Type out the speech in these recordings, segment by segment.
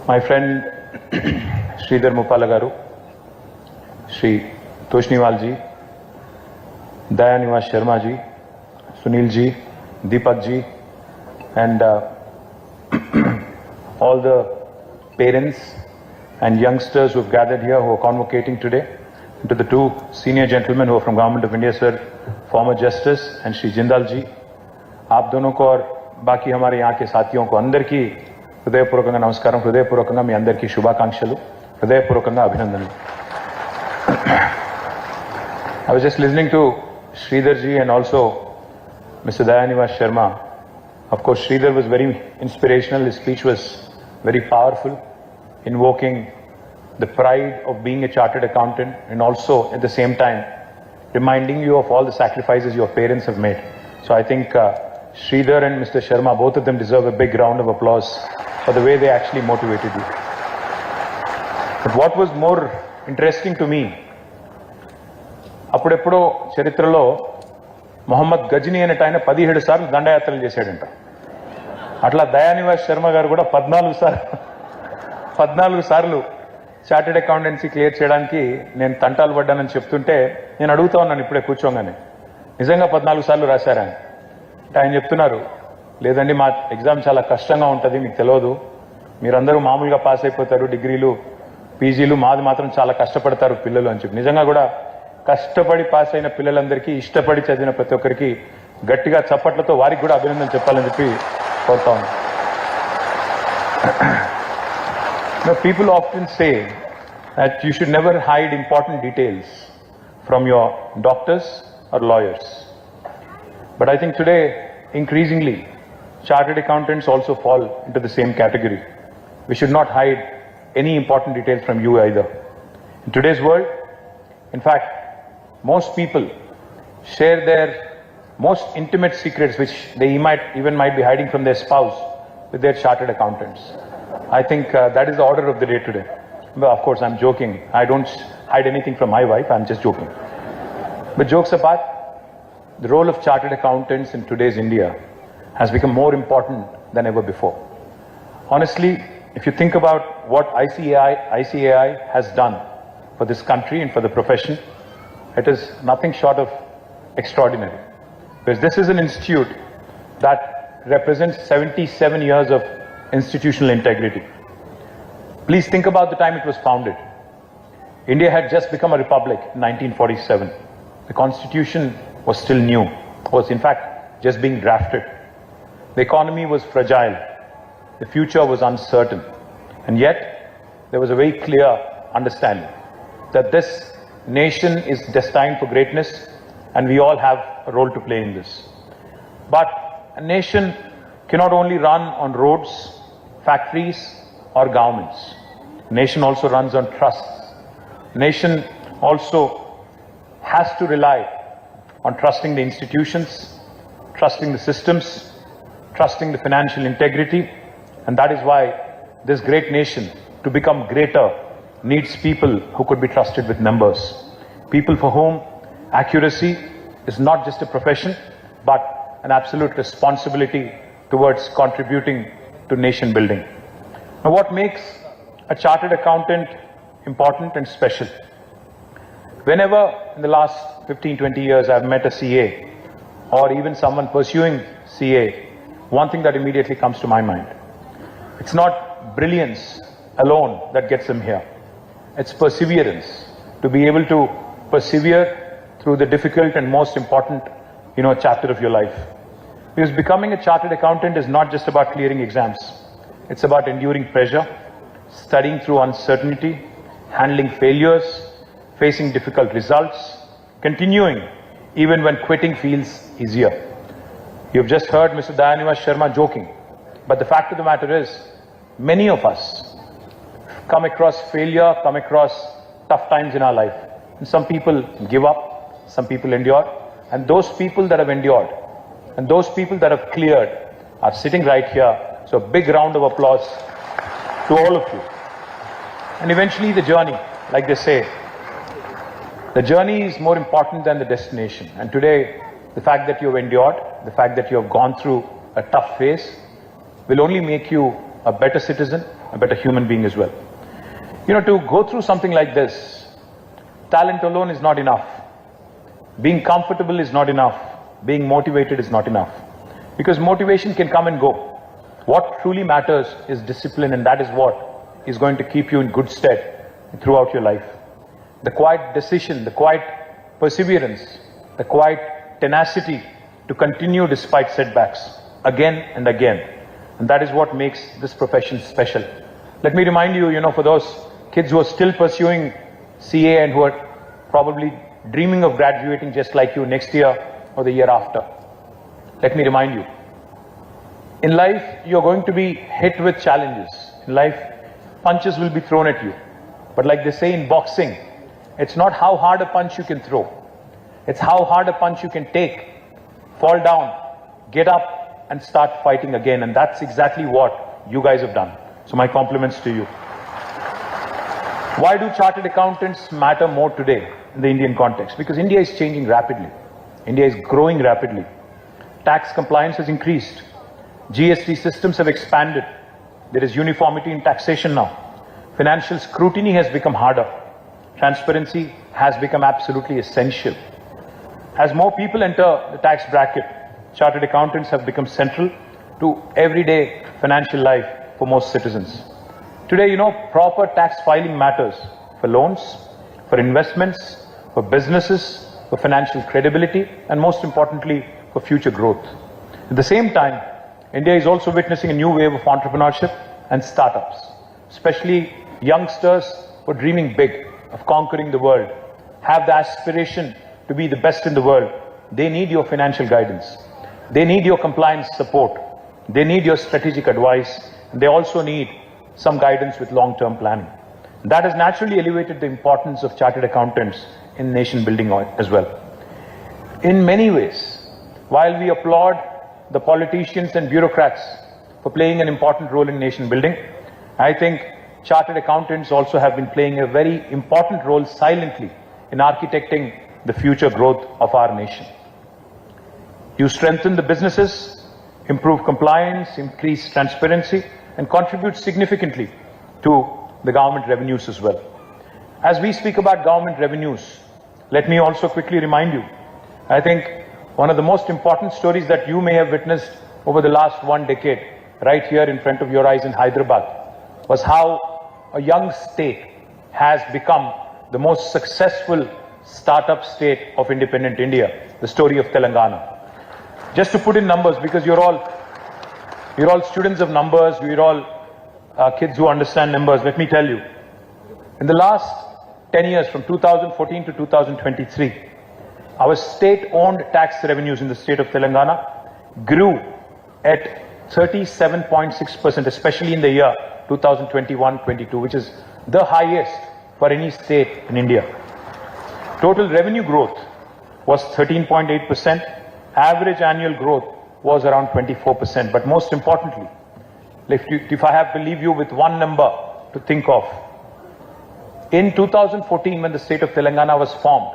My friend Sridhar Muppala garu, Shri Toshniwal ji, Dayanivas Sharma ji, Sunil ji, Deepak ji, and all the parents and youngsters who have gathered here who are convocating today, and to the two senior gentlemen who are from Government of India, sir, former Justice and Shri Jindal ji, आप दोनों को और बाकी हमारे यहाँ के साथियों को अंदर की हृदयपूर्वకంగా నమస్కారం, హృదయపూర్వకంగా మీ అందరికీ శుభాకాంక్షలు, హృదయపూర్వకంగా అభినందనలు. I was just listening to Sridhar ji and also Mr. Dayanivas Sharma. Of course, Sridhar was very inspirational. His speech was very powerful, invoking the pride of being a chartered accountant and also at the same time reminding you of all the sacrifices your parents have made. So I think Sridhar and Mr. Sharma, both of them deserve a big round of applause for the way they actually motivated you. But what was more interesting to me, అప్పుడెప్పుడో చరిత్రలో మొహమ్మద్ గజ్నీ అనేట ఆయన 17 సార్లు దండయాత్రలు చేశాడంట. అట్లా దయానివాస్ శర్మ గారు కూడా 14 సార్లు chartered accountancy clear చేయడానికి నేను తంటాలు పడ్డానని చెప్తుంటే నేను అడుగుతా ఉన్నాను ఇప్పుడే కూర్చోగానే, నిజంగా 14 సార్లు రాశారా అంటే ఆయన చెప్తున్నారు, లేదండి మా ఎగ్జామ్ చాలా కష్టంగా ఉంటుంది, మీకు తెలియదు, మీరందరూ మామూలుగా పాస్ అయిపోతారు డిగ్రీలు పీజీలు, మాది మాత్రం చాలా కష్టపడతారు పిల్లలు అని చెప్పి. నిజంగా కూడా కష్టపడి పాస్ అయిన పిల్లలందరికీ, ఇష్టపడి చదివిన ప్రతి ఒక్కరికి గట్టిగా చప్పట్లతో వారికి కూడా అభినందన చెప్పాలని చెప్పి కోరుతా ఉన్నాను. People often say that you should never hide important details from your doctors or lawyers. But I think today, increasingly, chartered accountants also fall into the same category. We should not hide any important details from you either. In today's world, in fact, most people share their most intimate secrets, which they might be hiding from their spouse, with their chartered accountants. I think that is the order of the day today. Well, of course, I'm joking. I don't hide anything from my wife. I'm just joking. But jokes apart, the role of chartered accountants in today's India has become more important than ever before. Honestly, if you think about what ICAI has done for this country and for the profession, it is nothing short of extraordinary. Because this is an institute that represents 77 years of institutional integrity. Please think about the time it was founded. India had just become a republic in 1947. The constitution was still new, was in fact just being drafted. The economy was fragile. The future was uncertain. And yet, there was a very clear understanding that this nation is destined for greatness and we all have a role to play in this. But a nation cannot only run on roads, factories or governments. A nation also runs on trusts. A nation also has to rely on trusting the institutions, trusting the systems, trusting the financial integrity, and that is why this great nation, to become greater, needs people who could be trusted with numbers. People for whom accuracy is not just a profession, but an absolute responsibility towards contributing to nation building. Now, what makes a chartered accountant important and special? Whenever in the last 15-20 years I've met a CA or even someone pursuing CA, one thing that immediately comes to my mind. It's not brilliance alone that gets them here. It's perseverance, to be able to persevere through the difficult and most important, chapter of your life. Because becoming a chartered accountant is not just about clearing exams. It's about enduring pressure, studying through uncertainty, handling failures, facing difficult results, continuing even when quitting feels easier. You've just heard Mr. Dayanivas Sharma joking, but the fact of the matter is, many of us come across failure, come across tough times in our life. And some people give up, some people endure, and those people that have endured and those people that have cleared are sitting right here. So a big round of applause to all of you. And eventually the journey, like they say, the journey is more important than the destination. And today, the fact that you have endured, the fact that you have gone through a tough phase will only make you a better citizen, a better human being as well. You know, to go through something like this, talent alone is not enough. Being comfortable is not enough. Being motivated is not enough. Because motivation can come and go. What truly matters is discipline, and that is what is going to keep you in good stead throughout your life. The quiet decision, the quiet perseverance, the quiet tenacity to continue despite setbacks again and again. And that is what makes this profession special. Let me remind you, for those kids who are still pursuing CA and who are probably dreaming of graduating just like you next year or the year after. Let me remind you, in life, you're going to be hit with challenges. In life, punches will be thrown at you. But like they say in boxing, it's not how hard a punch you can throw. It's how hard a punch you can take, fall down, get up, and start fighting again. And that's exactly what you guys have done. So my compliments to you. Why do chartered accountants matter more today in the Indian context? Because India is changing rapidly. India is growing rapidly. Tax compliance has increased. GST systems have expanded. There is uniformity in taxation now. Financial scrutiny has become harder. Transparency has become absolutely essential. As more people enter the tax bracket, chartered accountants have become central to everyday financial life for most citizens. Today, proper tax filing matters for loans, for investments, for businesses, for financial credibility, and most importantly, for future growth. At the same time, India is also witnessing a new wave of entrepreneurship and startups, especially youngsters who are dreaming big of conquering the world, have the aspiration to be the best in the world. They need your financial guidance. They need your compliance support. They need your strategic advice. And they also need some guidance with long-term planning. That has naturally elevated the importance of chartered accountants in nation building as well. In many ways, while we applaud the politicians and bureaucrats for playing an important role in nation building, I think chartered accountants also have been playing a very important role silently in architecting the future growth of our nation. You strengthen the businesses, improve compliance, increase transparency, and contribute significantly to the government revenues as well. As we speak about government revenues, let me also quickly remind you, I think one of the most important stories that you may have witnessed over the last 1 decade, right here in front of your eyes in Hyderabad, was how a young state has become the most successful startup state of independent India, the story of Telangana. Just to put in numbers, because you're all students of numbers, we're all kids who understand numbers, let me tell you. In the last 10 years, from 2014 to 2023, our state-owned tax revenues in the state of Telangana grew at 37.6%, especially in the year 2021-22, which is the highest for any state in India. Total revenue growth was 13.8%. Average annual growth was around 24%. But most importantly, if I have to leave you with one number to think of, in 2014, when the state of Telangana was formed,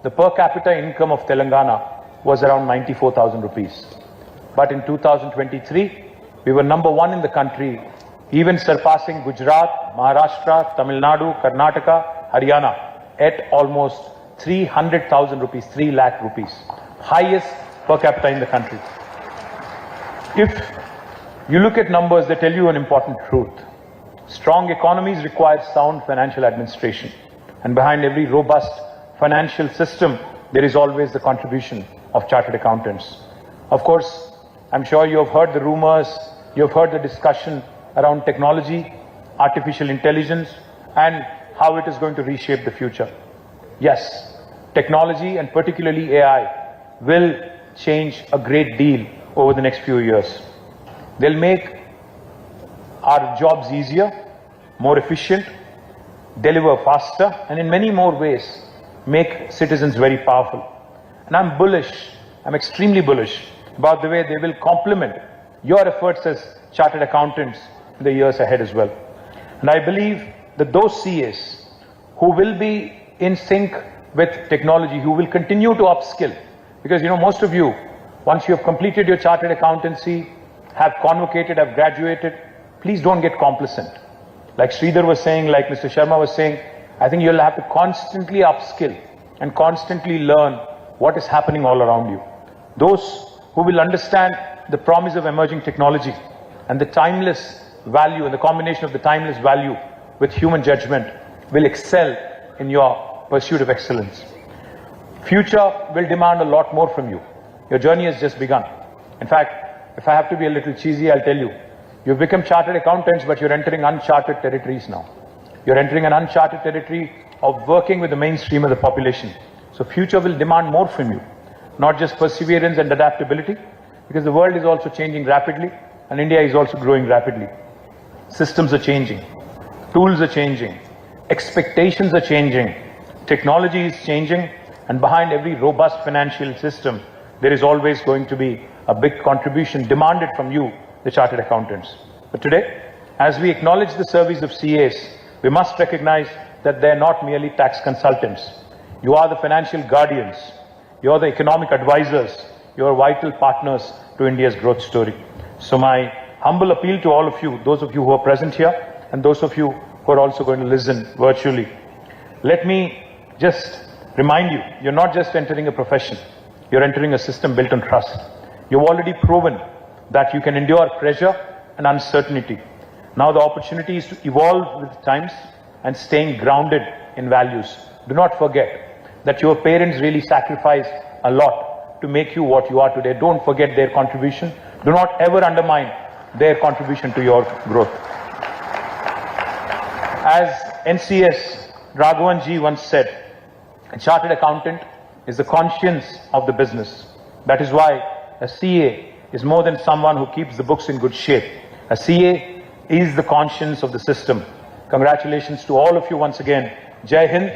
the per capita income of Telangana was around 94,000 rupees. But in 2023, we were number one in the country, even surpassing Gujarat, Maharashtra, Tamil Nadu, Karnataka, Haryana at almost 300,000 rupees, 3 lakh rupees. Highest per capita in the country. If you look at numbers, they tell you an important truth. Strong economies require sound financial administration. And behind every robust financial system, there is always the contribution of chartered accountants. Of course, I'm sure you have heard the rumors, you have heard the discussion around technology, artificial intelligence, and how it is going to reshape the future. Yes, technology and particularly AI will change a great deal over the next few years. They'll make our jobs easier, more efficient, deliver faster, and in many more ways, make citizens very powerful. And I'm bullish, I'm extremely bullish about the way they will complement your efforts as chartered accountants in the years ahead as well. And I believe that those CAs who will be in sync with technology, who will continue to upskill, because most of you, once you have completed your chartered accountancy, have convocated, have graduated, please don't get complacent. Like Sridhar was saying, like Mr. Sharma was saying, I think you'll have to constantly upskill and constantly learn what is happening all around you. Those who will understand the promise of emerging technology and the timeless value and the combination of the timeless value with human judgment will excel in your pursuit of excellence. Future will demand a lot more from you. Your journey has just begun. In fact, if I have to be a little cheesy, I'll tell you, you've become chartered accountants, but you're entering uncharted territories now. You're entering an uncharted territory of working with the mainstream of the population. So future will demand more from you, not just perseverance and adaptability, because the world is also changing rapidly and India is also growing rapidly. Systems are changing, tools are changing, expectations are changing, technology is changing, and behind every robust financial system, there is always going to be a big contribution demanded from you, the chartered accountants. But today, as we acknowledge the service of CAs, we must recognize that they are not merely tax consultants. You are the financial guardians. You are the economic advisors. You are vital partners to India's growth story. So my humble appeal to all of you, those of you who are present here, and those of you who are also going to listen virtually, let me just remind you, you're not just entering a profession, you're entering a system built on trust. You've already proven that you can endure pressure and uncertainty. Now the opportunity is to evolve with times and staying grounded in values. Do not forget that your parents really sacrificed a lot to make you what you are today. Don't forget their contribution. Do not ever undermine their contribution to your growth. As NCS Raghavanji once said, a chartered accountant is the conscience of the business. That is why a CA is more than someone who keeps the books in good shape. A CA is the conscience of the system. Congratulations to all of you once again. Jai Hind.